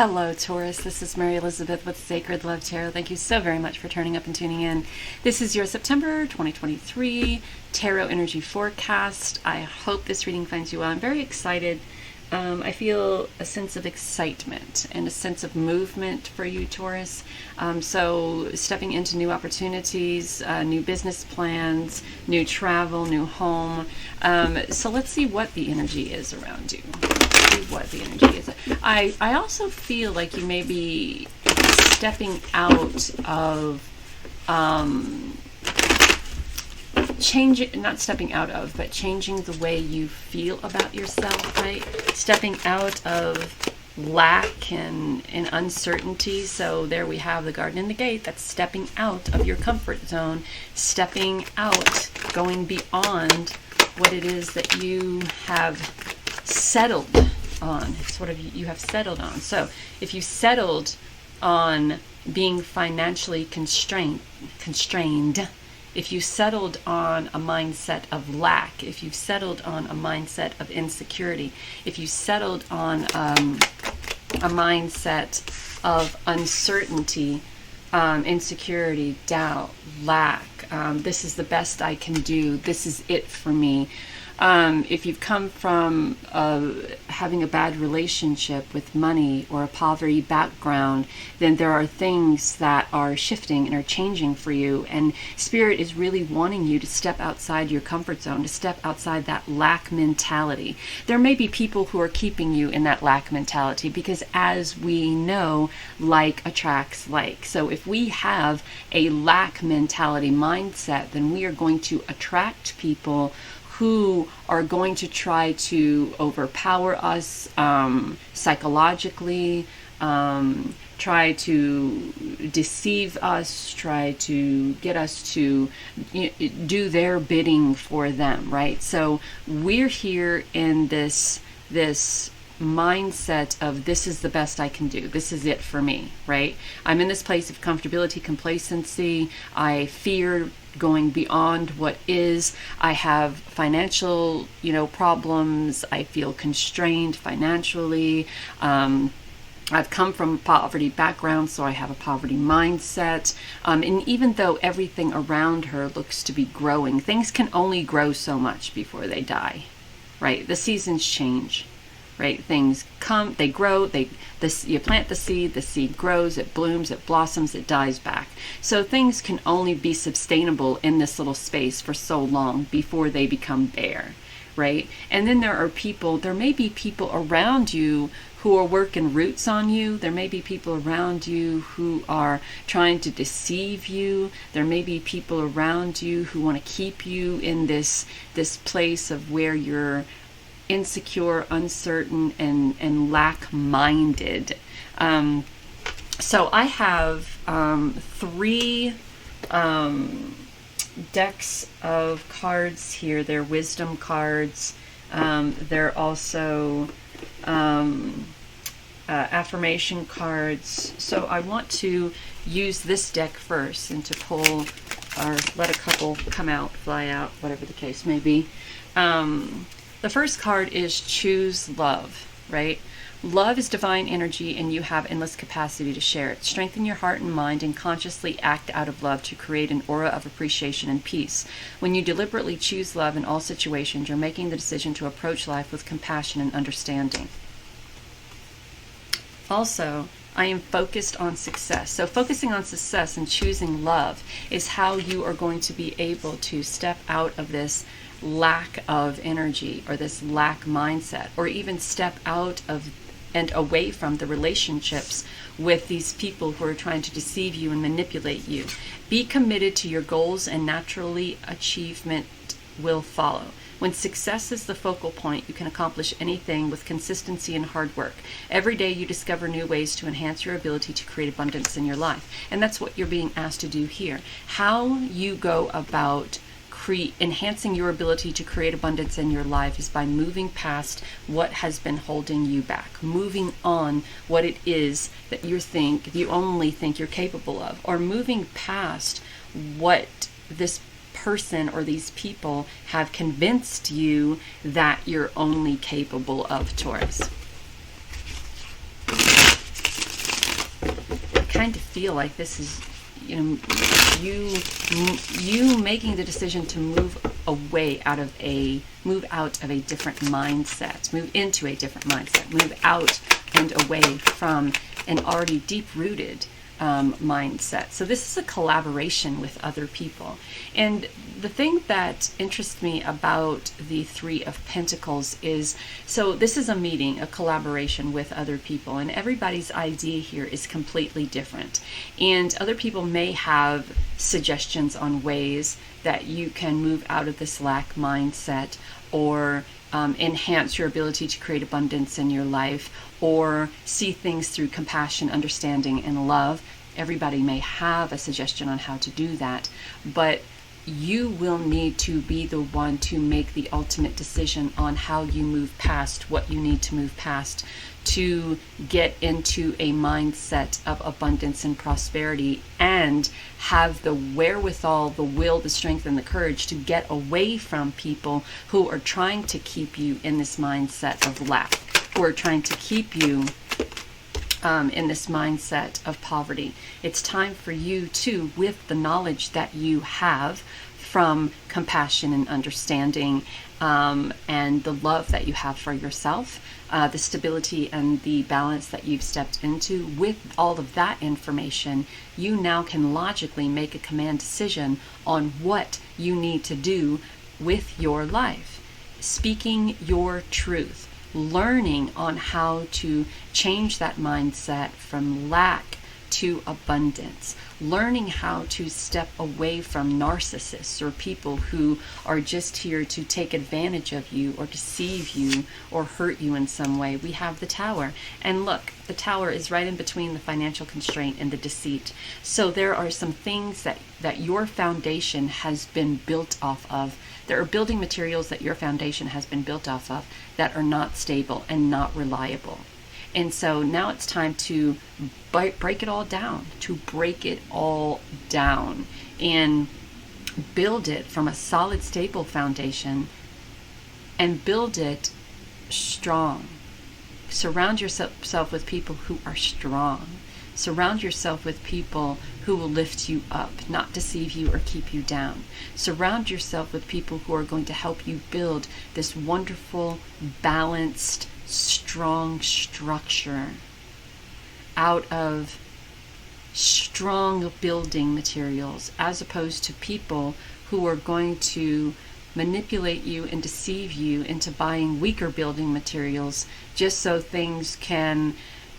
Hello, Taurus. This is Mary Elizabeth with Sacred Love Tarot. Thank you so very much for turning up and tuning in. This is your September 2023 Tarot Energy Forecast. I hope this reading finds you well. I'm very excited. I feel a sense of excitement and a sense of movement for you, Taurus. So stepping into new opportunities, new business plans, new travel, new home. So let's see what the energy is around you. What the energy is. I also feel like you may be stepping out of not stepping out of, but changing the way you feel about yourself, right? Stepping out of lack and uncertainty. So there we have the garden and the gate. That's stepping out of your comfort zone, stepping out, going beyond what it is that you have settled on. It's what you have settled on. So if you settled on being financially constrained, if you settled on a mindset of lack, if you've settled on a mindset of insecurity, if you settled on a mindset of uncertainty, insecurity, doubt, lack, this is the best I can do, this is it for me. If you've come from having a bad relationship with money or a poverty background, then there are things that are shifting and are changing for you. And Spirit is really wanting you to step outside your comfort zone, to step outside that lack mentality. There may be people who are keeping you in that lack mentality because, as we know, like attracts like. So if we have a lack mentality mindset, then we are going to attract people who are going to try to overpower us psychologically, try to deceive us, try to get us to do their bidding for them, right? So we're here in this mindset of this is the best I can do. This is it for me, right? I'm in this place of comfortability, complacency. I fear going beyond what is. I have financial, problems. I feel constrained financially. I've come from a poverty background, so I have a poverty mindset. And even though everything around her looks to be growing, things can only grow so much before they die, right? The seasons change. Right? Things come, they grow, you plant the seed grows, it blooms, it blossoms, it dies back. So things can only be sustainable in this little space for so long before they become bare, right? And then there may be people around you who are working roots on you. There may be people around you who are trying to deceive you. There may be people around you who want to keep you in this place of where you're insecure, uncertain, and lack-minded. So I have 3 decks of cards here. They're wisdom cards. They're also affirmation cards. So I want to use this deck first and to pull or let a couple come out, fly out, whatever the case may be. The first card is choose love, right? Love is divine energy and you have endless capacity to share it. Strengthen your heart and mind and consciously act out of love to create an aura of appreciation and peace. When you deliberately choose love in all situations, you're making the decision to approach life with compassion and understanding. Also, I am focused on success. So focusing on success and choosing love is how you are going to be able to step out of this lack of energy or this lack mindset, or even step out of and away from the relationships with these people who are trying to deceive you and manipulate you. Be committed to your goals and naturally achievement will follow. When success is the focal point, you can accomplish anything with consistency and hard work. Every day you discover new ways to enhance your ability to create abundance in your life. And that's what you're being asked to do here. How you go about enhancing your ability to create abundance in your life is by moving past what has been holding you back, moving on what it is that you only think you're capable of, or moving past what this person or these people have convinced you that you're only capable of, Taurus. kind of feel like this is, you making the decision to move out of a different mindset, move into a different mindset, move out and away from an already deep-rooted mindset. So this is a collaboration with other people. And the thing that interests me about the Three of Pentacles is, so this is a meeting, a collaboration with other people, and everybody's idea here is completely different. And other people may have suggestions on ways that you can move out of this lack mindset, or enhance your ability to create abundance in your life, or see things through compassion, understanding, and love. Everybody may have a suggestion on how to do that, but you will need to be the one to make the ultimate decision on how you move past what you need to move past to get into a mindset of abundance and prosperity, and have the wherewithal, the will, the strength, and the courage to get away from people who are trying to keep you in this mindset of lack, who are trying to keep you in this mindset of poverty. It's time for you to, with the knowledge that you have from compassion and understanding, and the love that you have for yourself, the stability and the balance that you've stepped into, with all of that information, you now can logically make a command decision on what you need to do with your life. Speaking your truth, learning on how to change that mindset from lack to abundance, learning how to step away from narcissists or people who are just here to take advantage of you or deceive you or hurt you in some way. We have the Tower, and look, the Tower is right in between the financial constraint and the deceit. So there are some things that your foundation has been built off of. There are building materials that your foundation has been built off of that are not stable and not reliable. And so now it's time to break it all down, and build it from a solid, stable foundation, and build it strong. Surround yourself with people who are strong. Surround yourself with people who will lift you up, not deceive you or keep you down. Surround yourself with people who are going to help you build this wonderful, balanced, strong structure out of strong building materials, as opposed to people who are going to manipulate you and deceive you into buying weaker building materials just so things can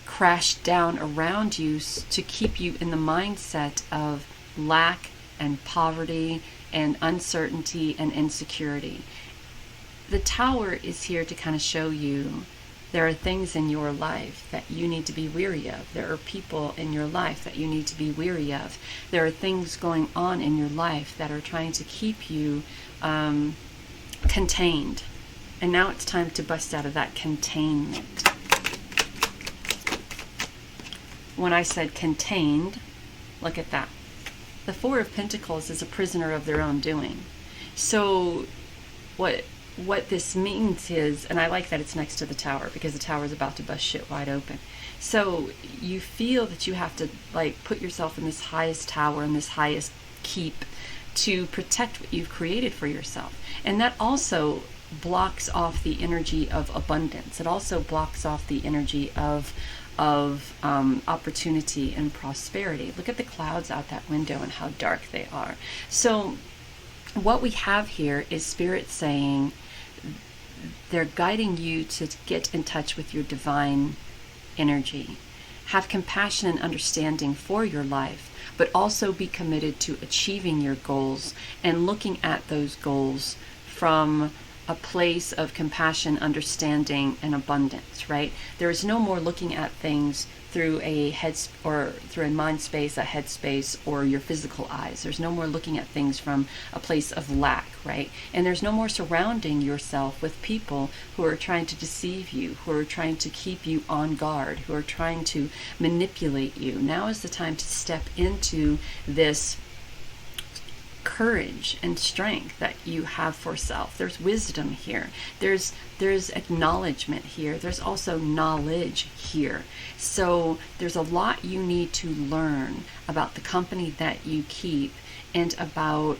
crash down around you to keep you in the mindset of lack and poverty and uncertainty and insecurity. The Tower is here to kind of show you there are things in your life that you need to be weary of. There are people in your life that you need to be weary of. There are things going on in your life that are trying to keep you contained. And now it's time to bust out of that containment. When I said contained, look at that. The Four of Pentacles is a prisoner of their own doing. So what this means is, and I like that it's next to the Tower, because the Tower is about to bust shit wide open. So you feel that you have to put yourself in this highest tower and this highest keep to protect what you've created for yourself. And that also blocks off the energy of abundance. It also blocks off the energy of opportunity and prosperity. Look at the clouds out that window and how dark they are. So what we have here is Spirit saying they're guiding you to get in touch with your divine energy. Have compassion and understanding for your life, but also be committed to achieving your goals and looking at those goals from a place of compassion, understanding, and abundance, right? There is no more looking at things through a mind space, a head space, or your physical eyes. There's no more looking at things from a place of lack, right? And there's no more surrounding yourself with people who are trying to deceive you, who are trying to keep you on guard, who are trying to manipulate you. Now is the time to step into this courage and strength that you have for self. There's wisdom here. There's acknowledgement here. There's also knowledge here. So there's a lot you need to learn about the company that you keep and about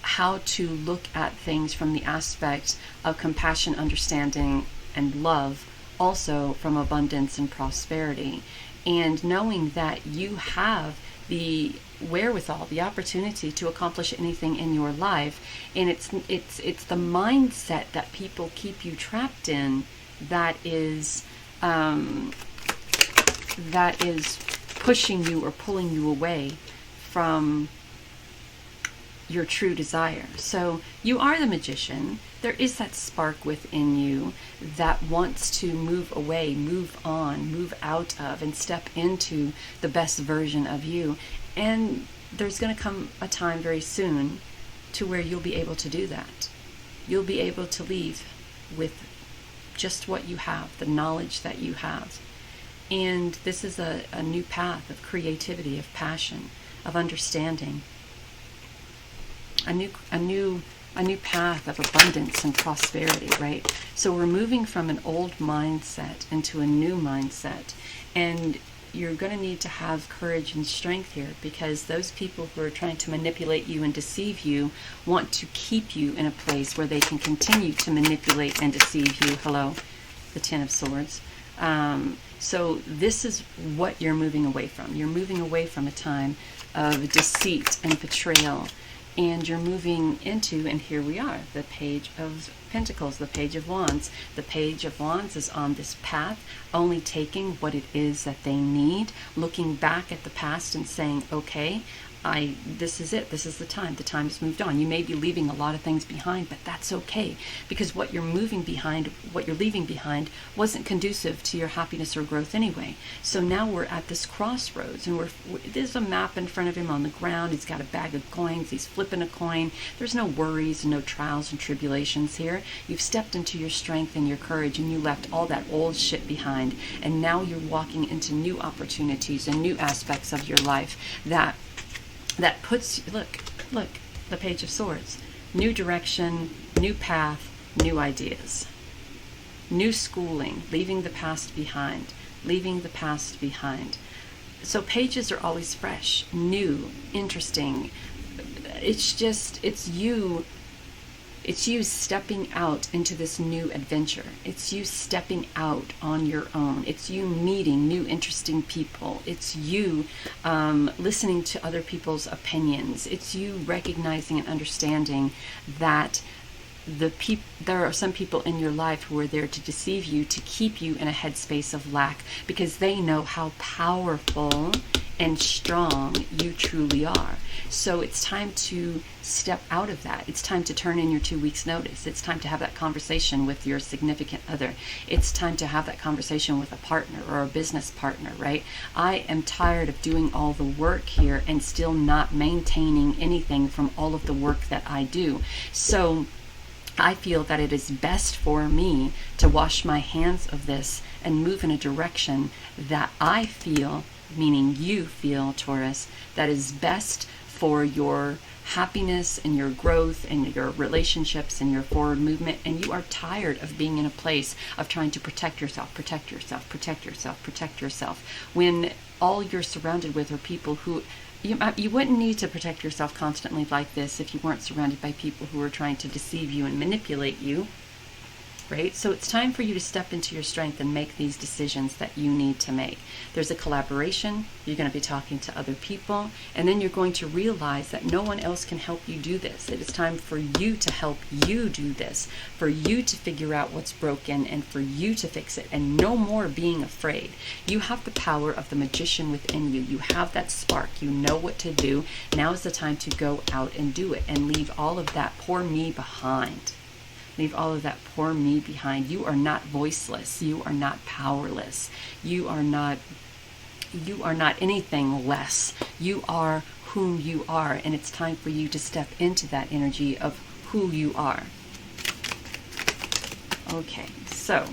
how to look at things from the aspect of compassion, understanding, and love, also from abundance and prosperity. And knowing that you have the wherewithal, the opportunity to accomplish anything in your life, and it's the mindset that people keep you trapped in that is pushing you or pulling you away from your true desire. So you are the magician. There is that spark within you that wants to move away, move on, move out of, and step into the best version of you. And there's going to come a time very soon to where you'll be able to do that. You'll be able to leave with just what you have, the knowledge that you have. And this is a new path of creativity, of passion, of understanding. A new path of abundance and prosperity, right? So we're moving from an old mindset into a new mindset, and you're going to need to have courage and strength here, because those people who are trying to manipulate you and deceive you want to keep you in a place where they can continue to manipulate and deceive you. Hello, the Ten of Swords. So this is what you're moving away from. You're moving away from a time of deceit and betrayal. And you're moving into, and here we are, the Page of Pentacles, the Page of Wands. The Page of Wands is on this path, only taking what it is that they need, looking back at the past and saying, okay, this is it. This is the time. The time has moved on. You may be leaving a lot of things behind, but that's okay, because what you're leaving behind wasn't conducive to your happiness or growth anyway. So now we're at this crossroads, and there's a map in front of him on the ground. He's got a bag of coins. He's flipping a coin. There's no worries, no trials and tribulations here. You've stepped into your strength and your courage, and you left all that old shit behind. And now you're walking into new opportunities and new aspects of your life that puts, look, the Page of Swords. New direction, new path, new ideas. New schooling, leaving the past behind. So pages are always fresh, new, interesting. It's you stepping out into this new adventure. It's you stepping out on your own. It's you meeting new interesting people. It's you listening to other people's opinions. It's you recognizing and understanding that there are some people in your life who are there to deceive you, to keep you in a headspace of lack, because they know how powerful and strong you truly are. So it's time to step out of that. It's time to turn in your 2 weeks notice. It's time to have that conversation with your significant other. It's time to have that conversation with a partner or a business partner, right? I am tired of doing all the work here and still not maintaining anything from all of the work that I do. So I feel that it is best for me to wash my hands of this and move in a direction that I feel, meaning you feel, Taurus, that is best for your happiness and your growth and your relationships and your forward movement. And you are tired of being in a place of trying to protect yourself, when all you're surrounded with are people who you wouldn't need to protect yourself constantly like this if you weren't surrounded by people who are trying to deceive you and manipulate you. Right? So it's time for you to step into your strength and make these decisions that you need to make. There's a collaboration. You're going to be talking to other people, and then you're going to realize that no one else can help you do this. It is time for you to help you do this, for you to figure out what's broken and for you to fix it, and no more being afraid. You have the power of the magician within you. You have that spark. You know what to do. Now is the time to go out and do it and leave all of that poor me behind. Leave all of that poor me behind. You are not voiceless. You are not powerless. You are not anything less. You are whom you are, and it's time for you to step into that energy of who you are. Okay, so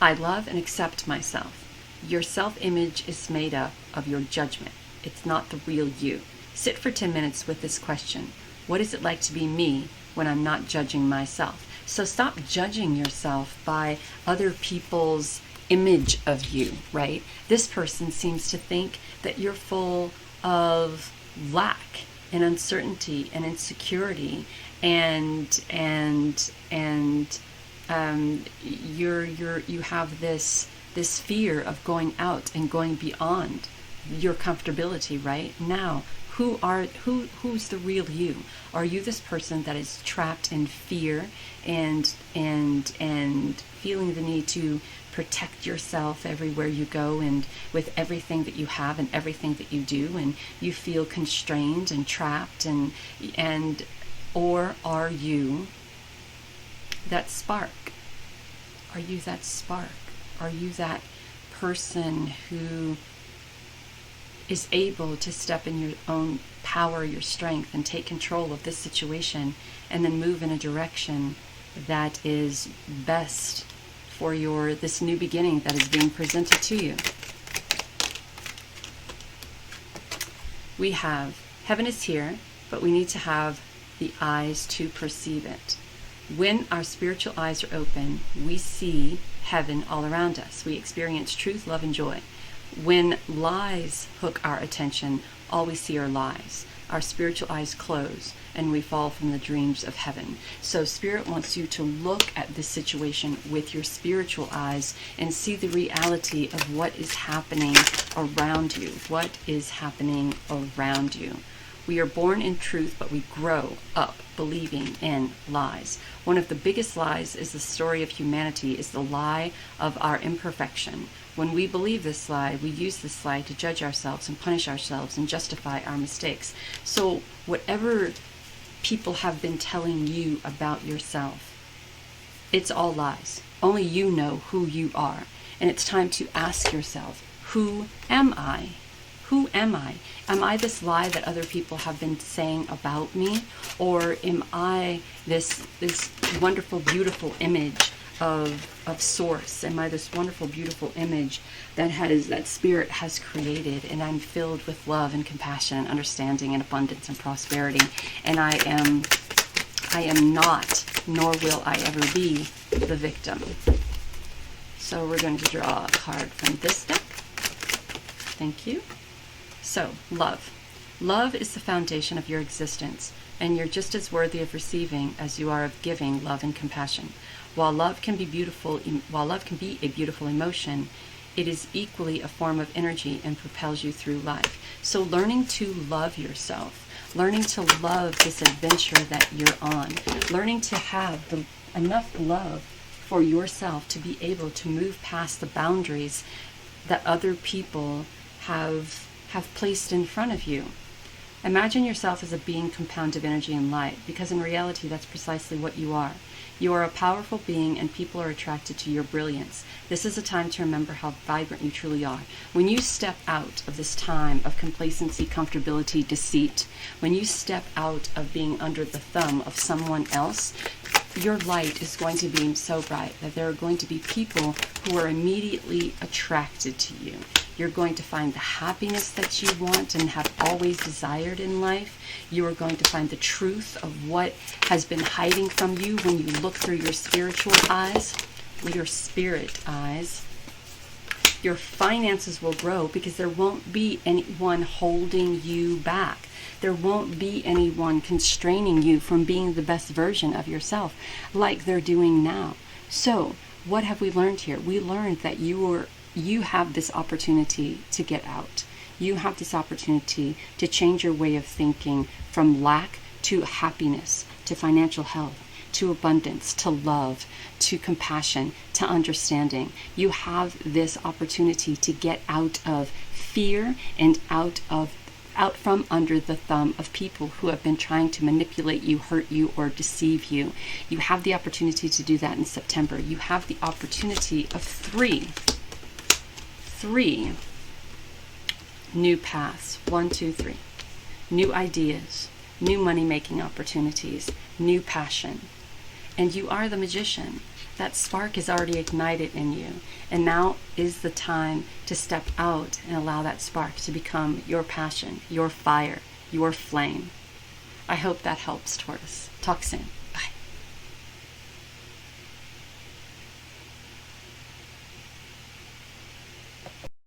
I love and accept myself. Your self-image is made up of your judgment. It's not the real you. Sit for 10 minutes with this question. What is it like to be me when I'm not judging myself? So stop judging yourself by other people's image of you, right? This person seems to think that you're full of lack and uncertainty and insecurity, and you have this fear of going out and going beyond your comfortability. Right now, who's the real you? Are you this person that is trapped in fear and feeling the need to protect yourself everywhere you go and with everything that you have and everything that you do, and you feel constrained and trapped, and or are you that spark? Are you that spark? Are you that person who is able to step in your own power, your strength, and take control of this situation, and then move in a direction that is best for this new beginning that is being presented to you? We have heaven is here, but we need to have the eyes to perceive it. When our spiritual eyes are open, we see heaven all around us. We experience truth, love, and joy. When lies hook our attention, all we see are lies. Our spiritual eyes close, and we fall from the dreams of heaven. So Spirit wants you to look at this situation with your spiritual eyes and see the reality of what is happening around you. What is happening around you? We are born in truth, but we grow up believing in lies. One of the biggest lies is the story of humanity, is the lie of our imperfection. When we believe this lie, we use this lie to judge ourselves and punish ourselves and justify our mistakes. So whatever people have been telling you about yourself, it's all lies. Only you know who you are. And it's time to ask yourself, who am I? Who am I? Am I this lie that other people have been saying about me? Or am I this wonderful, beautiful image of source? Am I this wonderful, beautiful image that Spirit has created, and I'm filled with love and compassion and understanding and abundance and prosperity, and I am not, nor will I ever be, the victim. So we're going to draw a card from this deck. Thank you. So, love. Love is the foundation of your existence, and you're just as worthy of receiving as you are of giving love and compassion. While love can be a beautiful emotion, it is equally a form of energy and propels you through life. So learning to love yourself, learning to love this adventure that you're on, learning to have enough love for yourself to be able to move past the boundaries that other people have placed in front of you. Imagine yourself as a being compound of energy and light, because in reality that's precisely what you are. You are a powerful being, and people are attracted to your brilliance. This is a time to remember how vibrant you truly are. When you step out of this time of complacency, comfortability, deceit, when you step out of being under the thumb of someone else, your light is going to beam so bright that there are going to be people who are immediately attracted to you. You're going to find the happiness that you want and have always desired in life. You are going to find the truth of what has been hiding from you when you look through your spiritual eyes, your spirit eyes. Your finances will grow because there won't be anyone holding you back. There won't be anyone constraining you from being the best version of yourself like they're doing now. So, what have we learned here? We learned that you have this opportunity to get out. You have this opportunity to change your way of thinking from lack to happiness, to financial health, to abundance, to love, to compassion, to understanding. You have this opportunity to get out of fear and out from under the thumb of people who have been trying to manipulate you, hurt you, or deceive you. You have the opportunity to do that in September. You have the opportunity of three new paths. 1, 2, 3. New ideas, new money-making opportunities, new passion. And you are the magician. That spark is already ignited in you. And now is the time to step out and allow that spark to become your passion, your fire, your flame. I hope that helps, Taurus. Talk soon.